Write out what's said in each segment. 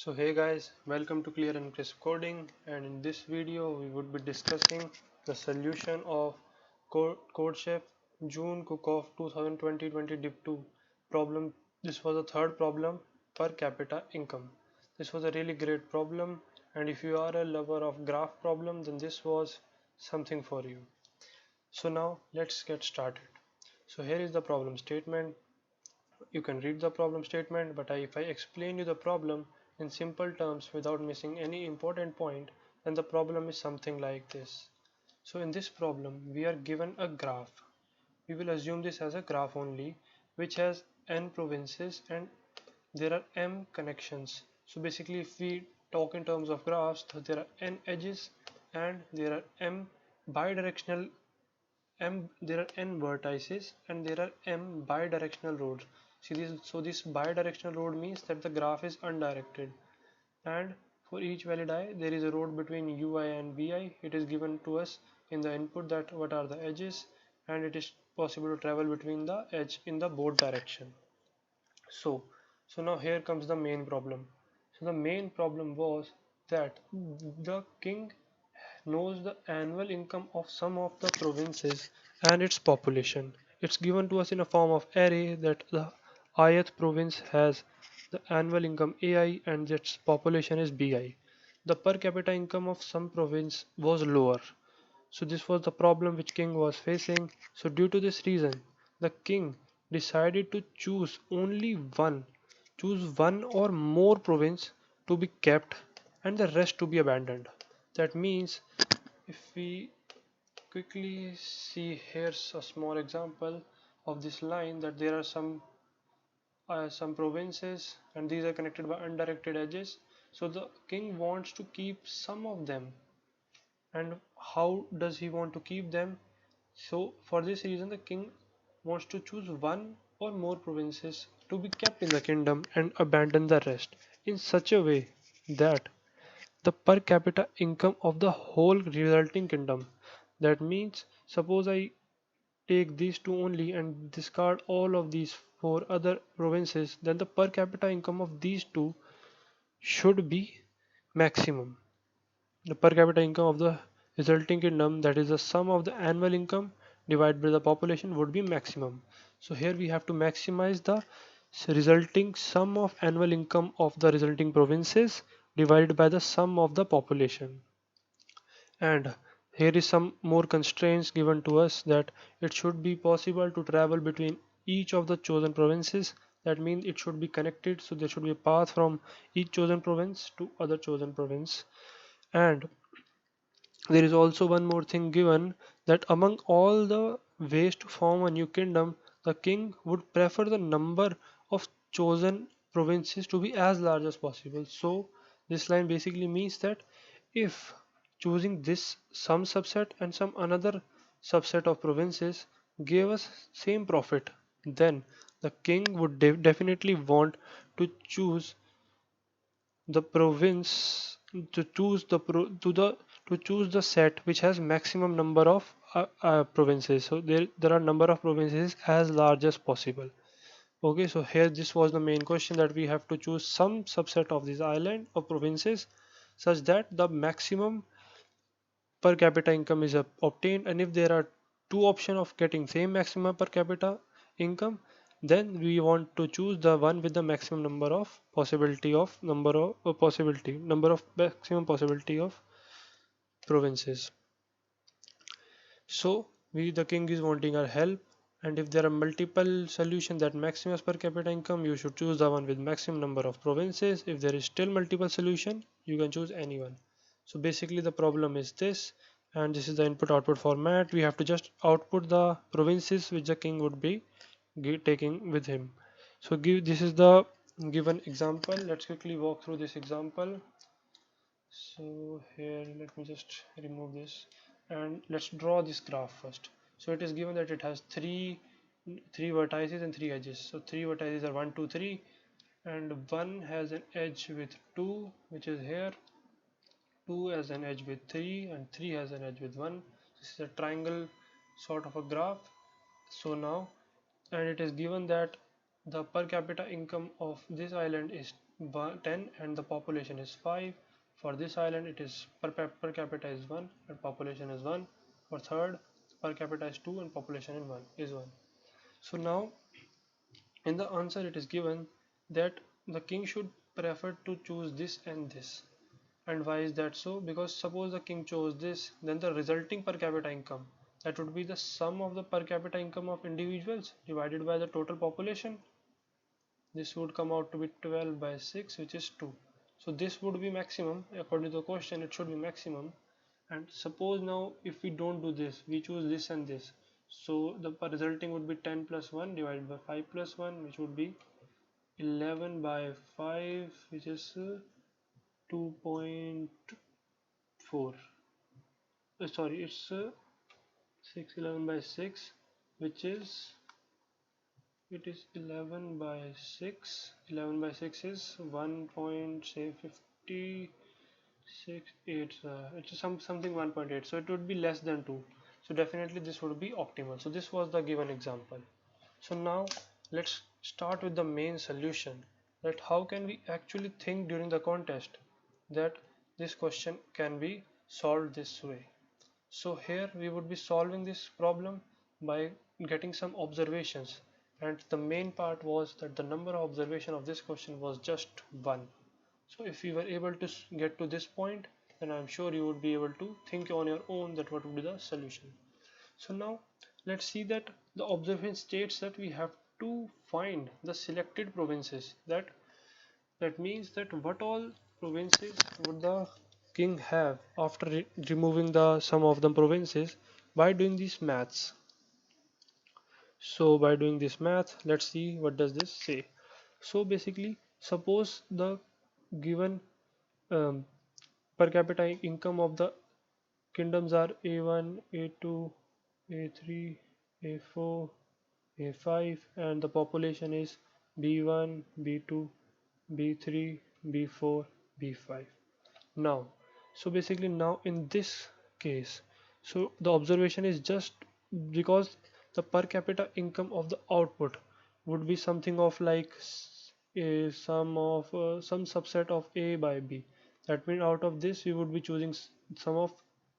So hey guys, welcome to Clear and Crisp Coding, and in this video we would be discussing the solution of Codechef June Cook-Off 2020 Dip 2 problem. This was the third problem, per capita income. This was a really great problem, and if you are a lover of graph problem, then this was something for you. So now let's get started. So here is the problem statement. You can read the problem statement, but if I explain you the problem in simple terms without missing any important point, then the problem is something like this. So in this problem, we are given a graph. We will assume this as a graph only, which has n provinces and there are m connections. So basically, if we talk in terms of graphs, there are n edges and there are m bidirectional there are n vertices and there are m bidirectional roads. See this, so this bidirectional road means that the graph is undirected, and for each valid I there is a road between ui and vi. It is given to us in the input that what are the edges, and it is possible to travel between the edge in the both direction. So now here comes the main problem. So the main problem was that the king knows the annual income of some of the provinces and its population. It's given to us in a form of array that the ith province has the annual income AI and its population is BI. The per capita income of some province was lower. So this was the problem which king was facing. So due to this reason, the king decided to choose one or more province to be kept and the rest to be abandoned. That means if we quickly see, here's a small example of this line, that there are some provinces and these are connected by undirected edges. So the king wants to keep some of them, and how does he want to keep them? So for this reason, the king wants to choose one or more provinces to be kept in the kingdom and abandon the rest in such a way that the per capita income of the whole resulting kingdom. That means, suppose I take these two only and discard all of these four other provinces, then the per capita income of these two should be maximum. The per capita income of the resulting kingdom, that is the sum of the annual income divided by the population, would be maximum. So here we have to maximize the resulting sum of annual income of the resulting provinces divided by the sum of the population. And here is some more constraints given to us, that it should be possible to travel between each of the chosen provinces. That means it should be connected, so there should be a path from each chosen province to other chosen province. And there is also one more thing given, that among all the ways to form a new kingdom, the king would prefer the number of chosen provinces to be as large as possible. So this line basically means that if choosing this some subset and some another subset of provinces gave us same profit, then the king would definitely want to choose the province to choose the pro, to choose the set which has maximum number of provinces. So there are number of provinces as large as possible. Okay, so here this was the main question, that we have to choose some subset of this island of provinces such that the maximum per capita income is obtained, and if there are two options of getting same maximum per capita income, then we want to choose the one with the maximum number of possibility of number of maximum possibility of provinces. So the king is wanting our help, and if there are multiple solutions that maximize per capita income, you should choose the one with maximum number of provinces. If there is still multiple solution, you can choose anyone. So basically the problem is this, and this is the input output format. We have to just output the provinces which the king would be taking with him. So this is the given example. Let's quickly walk through this example. So here let me just remove this and let's draw this graph first. So it is given that it has three vertices and three edges. So three vertices are 1 2 3, and one has an edge with 2, which is here, 2 has an edge with 3, and 3 has an edge with 1. This is a triangle sort of a graph. So now, and it is given that the per capita income of this island is 10 and the population is 5. For this island it is per capita is 1 and population is 1. For third, per capita is 2 and population is 1. So now in the answer it is given that the king should prefer to choose this and this. And why is that so? Because suppose the king chose this, then the resulting per capita income, that would be the sum of the per capita income of individuals divided by the total population. This would come out to be 12 by 6, which is 2. So this would be maximum. According to the question, it should be maximum. And suppose now if we don't do this, we choose this and this, so the resulting would be 10 plus 1 divided by 5 plus 1, which would be 11 by 5, which is 2.4. Sorry, it's 6 11 by 6, which is, it is 11 by 6. 11 by 6 is 1.58, it's something 1.8, so it would be less than 2. So definitely this would be optimal. So this was the given example. So now let's start with the main solution, that how can we actually think during the contest that this question can be solved this way. So here we would be solving this problem by getting some observations, and the main part was that the number of observation of this question was just 1. So if you were able to get to this point, then I'm sure you would be able to think on your own that what would be the solution. So now let's see that the observation states that we have to find the selected provinces. That means that what all provinces would the king have after removing the some of the provinces by doing these maths. So by doing this math, let's see what does this say. So basically, suppose the given um, per capita income of the kingdoms are A1, A2, A3, A4, A5, and the population is B1, B2, B3, B4, B5. Now, so basically now in this case, so the observation is just because the per capita income of the output would be something of like a sum of some subset of A by B. That means out of this we would be choosing sum of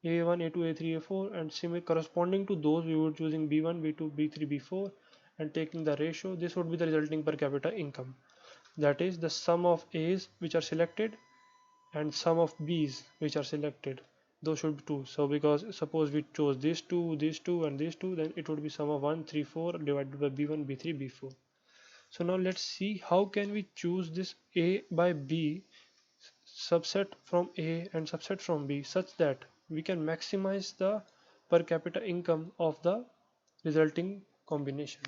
A1, A2, A3, A4, and similar corresponding to those we would choosing B1, B2, B3, B4, and taking the ratio. This would be the resulting per capita income. That is the sum of A's which are selected and sum of B's which are selected. Those should be 2. So because suppose we chose these two and these two, then it would be sum of 1 3 4 divided by B1 B3 B4. So now let's see how can we choose this A by B subset from A and subset from B such that we can maximize the per capita income of the resulting combination.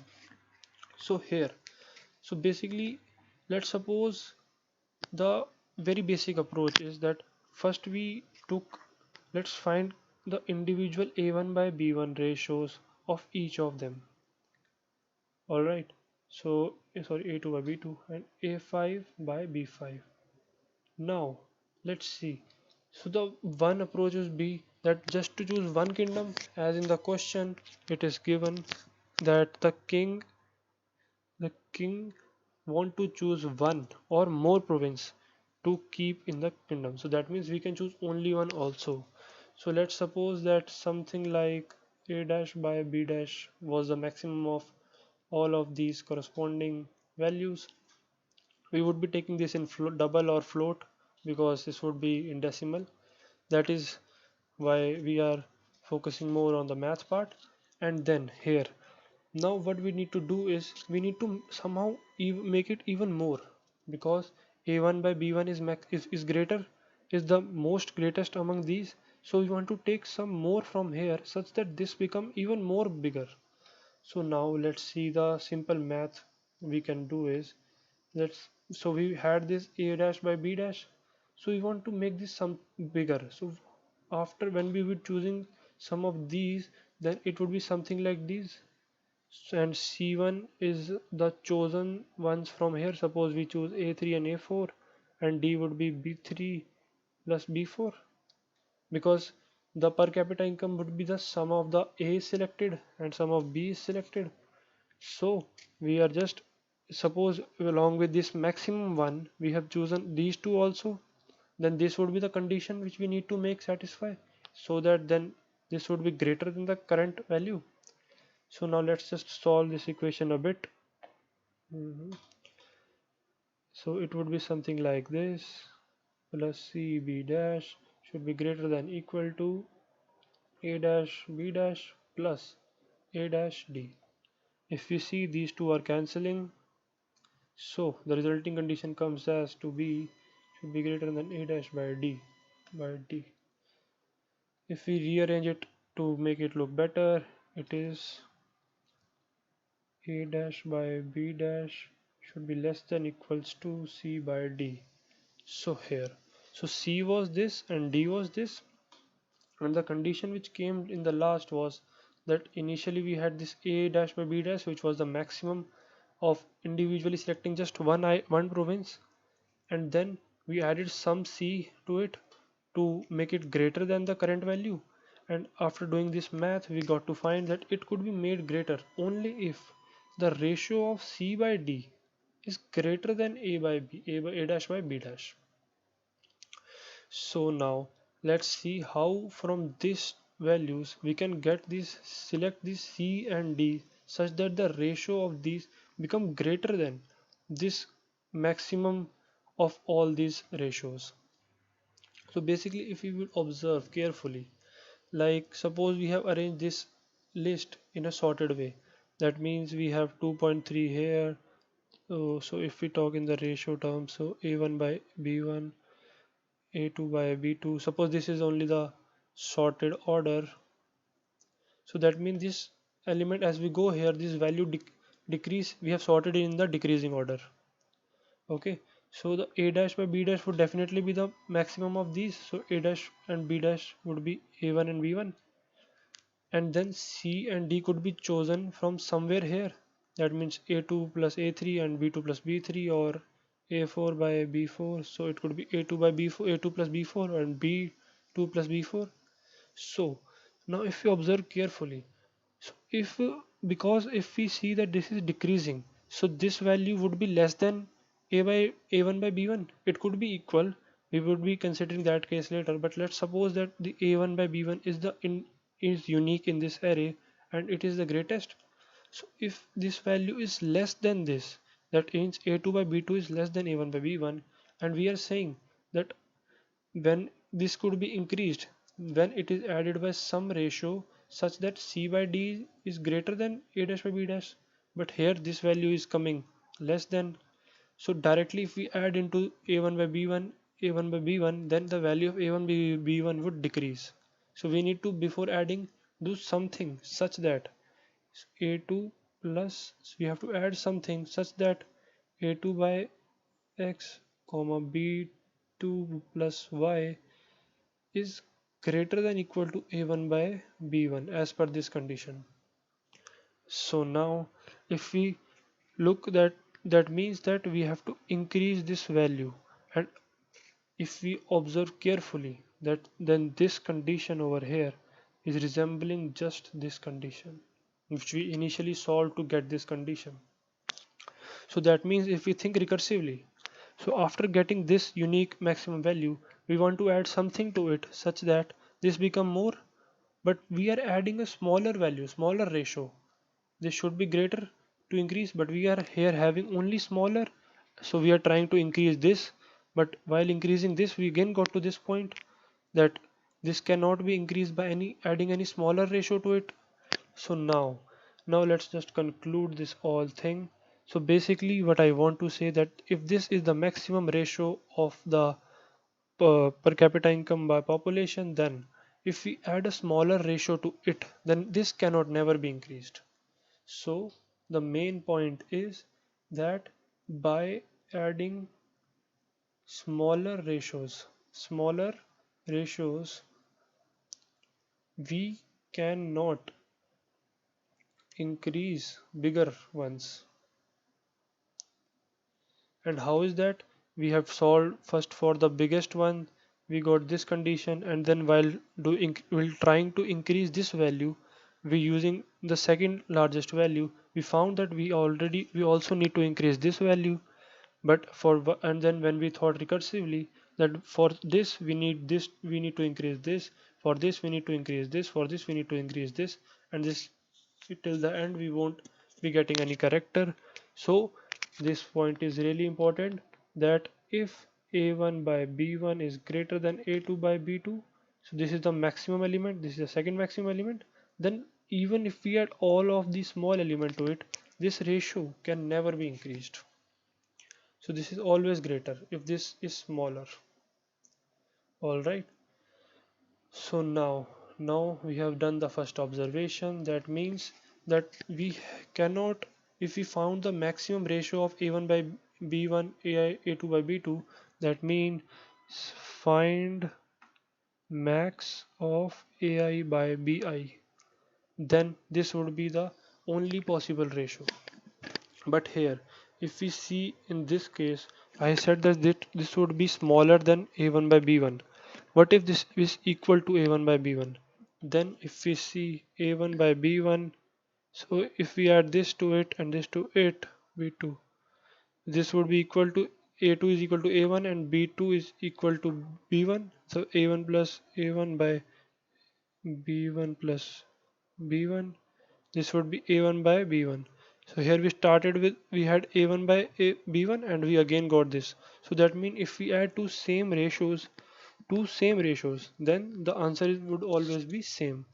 So here, so basically let's suppose the very basic approach is that first we took, let's find the individual A1 by B1 ratios of each of them. Alright, so sorry, A2 by B2 and A5 by B5. Now let's see. So the one approach would be that just to choose one kingdom, as in the question it is given that the king want to choose one or more province to keep in the kingdom. So that means we can choose only one also. So let's suppose that something like A dash by B dash was the maximum of all of these corresponding values. We would be taking this in double or float because this would be in decimal. That is why we are focusing more on the math part. And then here, now what we need to do is we need to somehow make it even more, because A1 by B1 is greater, is the most greatest among these. So we want to take some more from here such that this become even more bigger. So now let's see the simple math we can do is, let's, so we had this A dash by B dash, so we want to make this some bigger. So after when we were choosing some of these, then it would be something like these, and C1 is the chosen ones from here. Suppose we choose A3 and A4, and D would be B3 plus B4, because the per capita income would be the sum of the A selected and sum of B is selected. So we are just suppose along with this maximum one we have chosen these two also, then this would be the condition which we need to make satisfy, so that then this would be greater than the current value. So now let's just solve this equation a bit. Mhm. So it would be something like this: plus cb dash should be greater than equal to a dash b dash plus a dash d. If we see, these two are cancelling, so the resulting condition comes as to be should be greater than a dash by d. If we rearrange it to make it look better, it is a dash by b dash should be less than equals to c by d. So here, so c was this and d was this, and the condition which came in the last was that initially we had this a dash by b dash, which was the maximum of individually selecting just one province, and then we added some c to it to make it greater than the current value. And after doing this math, we got to find that it could be made greater only if the ratio of c by d is greater than a by b, a dash by b dash. So now let's see how from these values we can get these, select these c and d such that the ratio of these become greater than this maximum of all these ratios. So basically, if we will observe carefully, like suppose we have arranged this list in a sorted way, that means we have 2.3 here. So if we talk in the ratio terms, so a1 by b1, a2 by b2, suppose this is only the sorted order, so that means this element as we go here, this value decrease, we have sorted it in the decreasing order. Okay, so the a dash by b dash would definitely be the maximum of these, so a dash and b dash would be a1 and b1, and then c and d could be chosen from somewhere here, that means a2 plus a3 and b2 plus b3, or a4 by b4, so it could be a2 by b4, a2 plus b4, and b2 plus b4. So now if you observe carefully, so if because if we see that this is decreasing, so this value would be less than a by a1 by b1. It could be equal. We would be considering that case later. But let's suppose that the a1 by b1 is is unique in this array and it is the greatest. So if this value is less than this, that means a2 by b2 is less than a1 by b1, and we are saying that when this could be increased when it is added by some ratio such that c by d is greater than a dash by b dash, but here this value is coming less than, so directly if we add into a1 by b1, a1 by b1, then the value of a1 by b1 would decrease. So we need to, before adding, do something such that a2 plus, so we have to add something such that a2 by x comma b2 plus y is greater than equal to a1 by b1 as per this condition. So now if we look, that means that we have to increase this value, and if we observe carefully, that then this condition over here is resembling just this condition which we initially solved to get this condition. So that means if we think recursively, so after getting this unique maximum value, we want to add something to it such that this become more, but we are adding a smaller value, smaller ratio. This should be greater to increase, but we are here having only smaller. So we are trying to increase this, but while increasing this, we again got to this point that this cannot be increased by any adding any smaller ratio to it. So now let's just conclude this all thing. So basically what I want to say, that if this is the maximum ratio of the per capita income by population, then if we add a smaller ratio to it, then this cannot never be increased. So the main point is that by adding smaller ratios, we cannot increase bigger ones. And how is that? We have solved first for the biggest one, we got this condition, and then while while trying to increase this value, we using the second largest value, we found that we also need to increase this value. But and then when we thought recursively that for this we need this, we need to increase this, for this we need to increase this, for this we need to increase this, and this till the end we won't be getting any character. So this point is really important, that if a1 by b1 is greater than a2 by b2, so this is the maximum element, this is the second maximum element, then even if we add all of the small element to it, this ratio can never be increased. So this is always greater if this is smaller. All right. So now we have done the first observation. That means that we cannot, if we found the maximum ratio of a1 by b1, a2 by b2, that means find max of ai by bi, then this would be the only possible ratio. But here, if we see in this case, I said that this would be smaller than a1 by b1. What if this is equal to a1 by b1? Then if we see a1 by b1, so if we add this to it and this to it, b2, this would be equal to a2 is equal to a1 and b2 is equal to b1. So a1 plus a1 by b1 plus b1, this would be a1 by b1. So here we started with, we had a1 by b1 and we again got this. So that means if we add two same ratios, then the answer would always be same.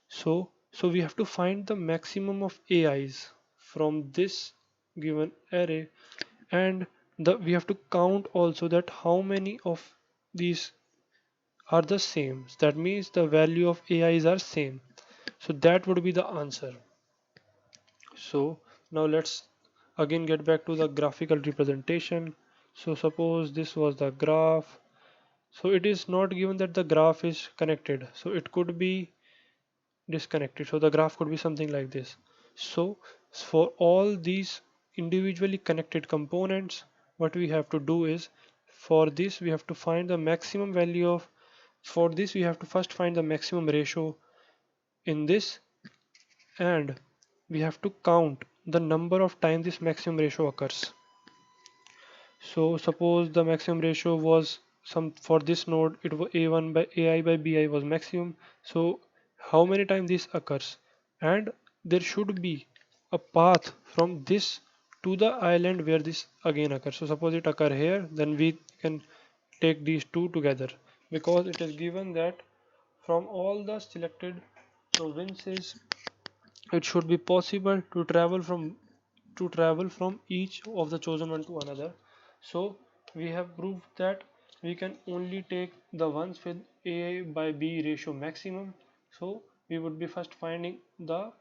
So we have to find the maximum of ai's from this given array, and we have to count also that how many of these are the same. That means the value of ai's are same. So that would be the answer. So now let's again get back to the graphical representation. So suppose this was the graph. So it is not given that the graph is connected. So it could be disconnected. So the graph could be something like this. So for all these individually connected components, what we have to do is, for this we have to find the maximum value of, for this we have to first find the maximum ratio in this, and we have to count the number of times this maximum ratio occurs. So suppose the maximum ratio was some, for this node it was a1 by ai by bi was maximum. So how many times this occurs, and there should be a path from this to the island where this again occurs. So suppose it occur here, then we can take these two together, because it is given that from all the selected provinces it should be possible to travel from each of the chosen one to another. So we have proved that we can only take the ones with a by b ratio maximum. So we would be first finding the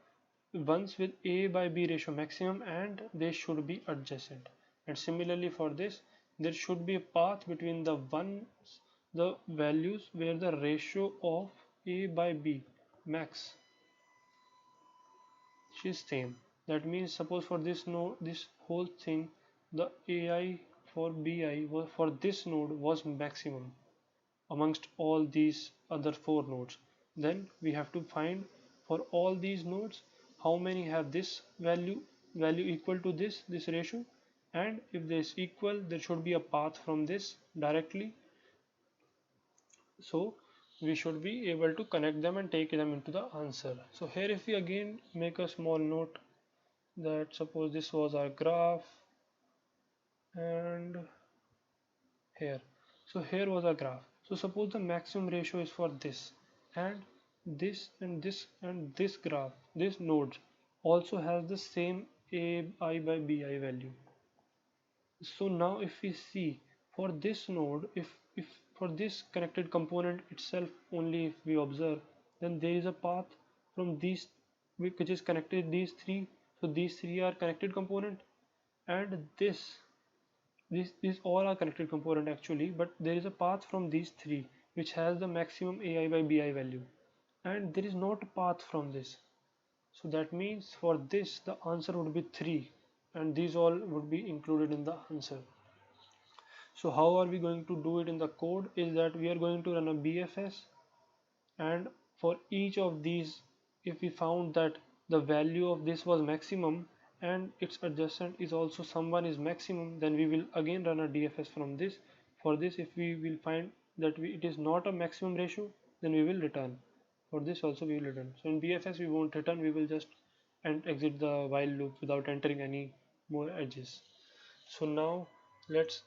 ones with a by b ratio maximum, and they should be adjacent. And similarly for this, there should be a path between the values where the ratio of a by b max is same. That means suppose for this node, this whole thing, the ai for bi was, for this node was maximum amongst all these other four nodes. Then we have to find for all these nodes how many have this value equal to this ratio, and if this equal, there should be a path from this directly. So we should be able to connect them and take them into the answer. So here if we again make a small note, that suppose this was our graph, and here, so here was our graph. So suppose the maximum ratio is for this, and this and this and this graph, this node also has the same ai by bi value. So now if we see for this node, if for this connected component itself only, if we observe, then there is a path from these which is connected these three. So these three are connected component, and these all are connected component actually, but there is a path from these three which has the maximum ai by bi value, and there is not a path from this. So that means for this the answer would be 3, and these all would be included in the answer. So how are we going to do it in the code is that we are going to run a bfs, and for each of these if we found that the value of this was maximum and its adjacent is also someone is maximum, then we will again run a DFS from this. For this, if we will find that it is not a maximum ratio, then we will return. For this also we will return. So in BFS we won't return, we will just and exit the while loop without entering any more edges. So now let's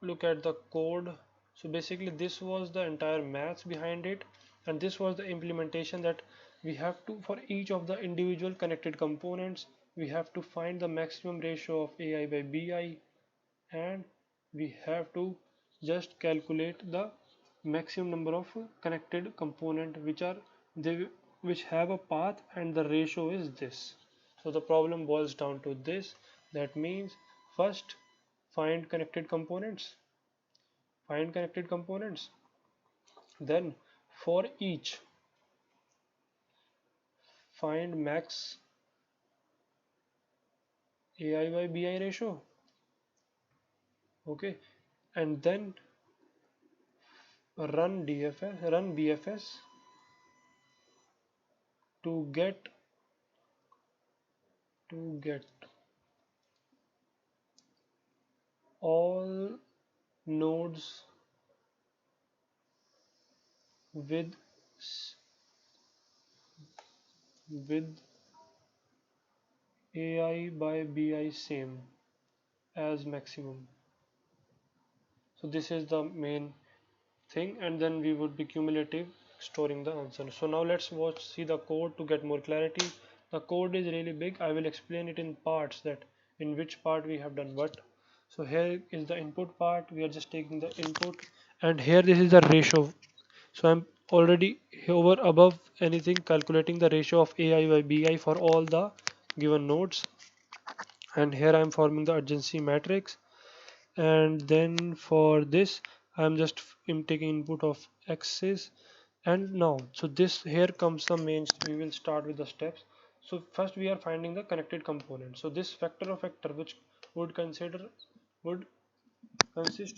look at the code. So basically this was the entire maths behind it, and this was the implementation that we have to, for each of the individual connected components, we have to find the maximum ratio of AI by BI, and we have to just calculate the maximum number of connected component which are they which have a path, and the ratio is this. So the problem boils down to this. That means first find connected components, then for each find max AI by BI ratio. Okay, and then run BFS to get all nodes with with AI by BI same as maximum. So this is the main thing, and then we would be cumulative storing the answer. So now let's see the code to get more clarity. The code is really big. I will explain it in parts, that in which part we have done what. So here is the input part, we are just taking the input, and here this is the ratio. So I'm already over above anything calculating the ratio of AI by BI for all the given nodes, and here I'm forming the urgency matrix. And then for this I'm just taking input of x's. And now so this here comes the main, we will start with the steps. So first we are finding the connected component. So this vector of vector which would consist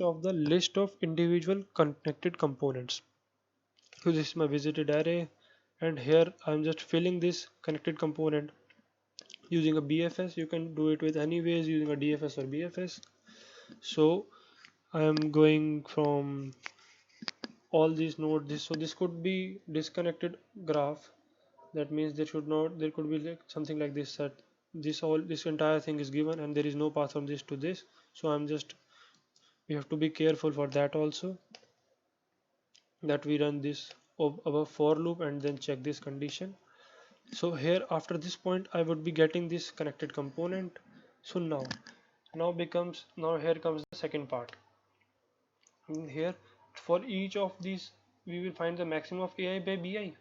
of the list of individual connected components. So this is my visited array, and here I'm just filling this connected component using a BFS. You can do it with any ways, using a DFS or BFS. So I am going from all these nodes. So this could be disconnected graph. That means there could be like something like this, that this entire thing is given and there is no path from this to this. So we have to be careful for that also, that we run this above for loop and then check this condition. So here after this point I would be getting this connected component. So now here comes the second part. And here for each of these we will find the maximum of AI by BI.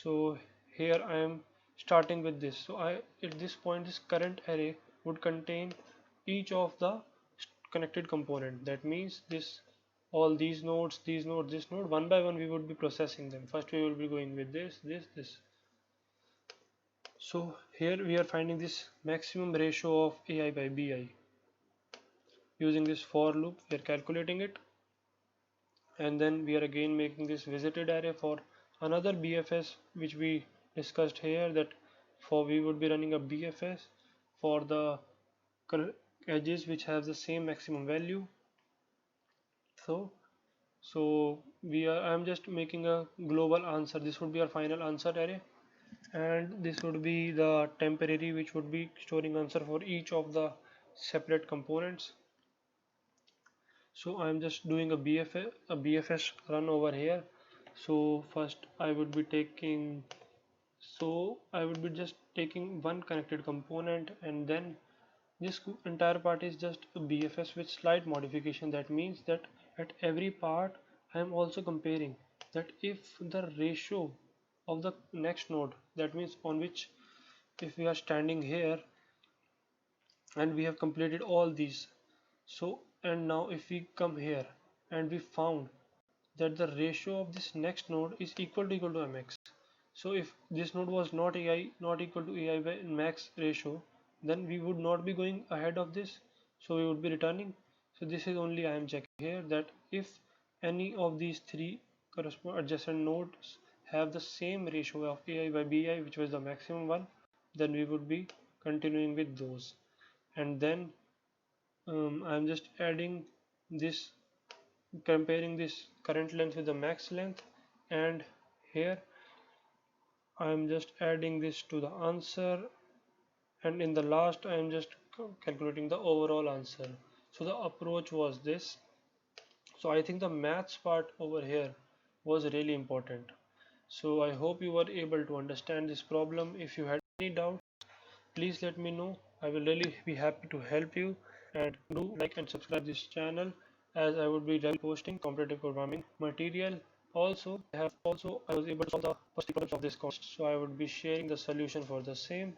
So here I am starting with this. So at this point this current array would contain each of the connected component. That means all these nodes, this node, one by one we would be processing them. First we will be going with this. So here we are finding this maximum ratio of AI by BI. Using this for loop we are calculating it, and then we are again making this visited array for another BFS which we discussed here, that for we would be running a BFS for the edges which have the same maximum value. So I'm just making a global answer. This would be our final answer array, and this would be the temporary which would be storing answer for each of the separate components. So I'm just doing a BFS run over here. So first I would be just taking one connected component, and then this entire part is just a BFS with slight modification. That means that at every part I am also comparing that if the ratio of the next node, that means on which, if we are standing here and we have completed all these, so and now if we come here and we found that the ratio of this next node is equal to mx. So if this node was not equal to AI by max ratio, then we would not be going ahead of this, so we would be returning. So this is only I am checking here, that if any of these three correspond adjacent nodes have the same ratio of AI by BI, which was the maximum one, then we would be continuing with those. And then I'm just adding this, comparing this current length with the max length, and here I'm just adding this to the answer, and in the last I'm just calculating the overall answer. So the approach was this. So I think the maths part over here was really important. So I hope you were able to understand this problem. If you had any doubt, please let me know. I will really be happy to help you, and do like and subscribe this channel, as I would be regularly posting competitive programming material. Also, I was able to solve the first three problems of this course, so I would be sharing the solution for the same.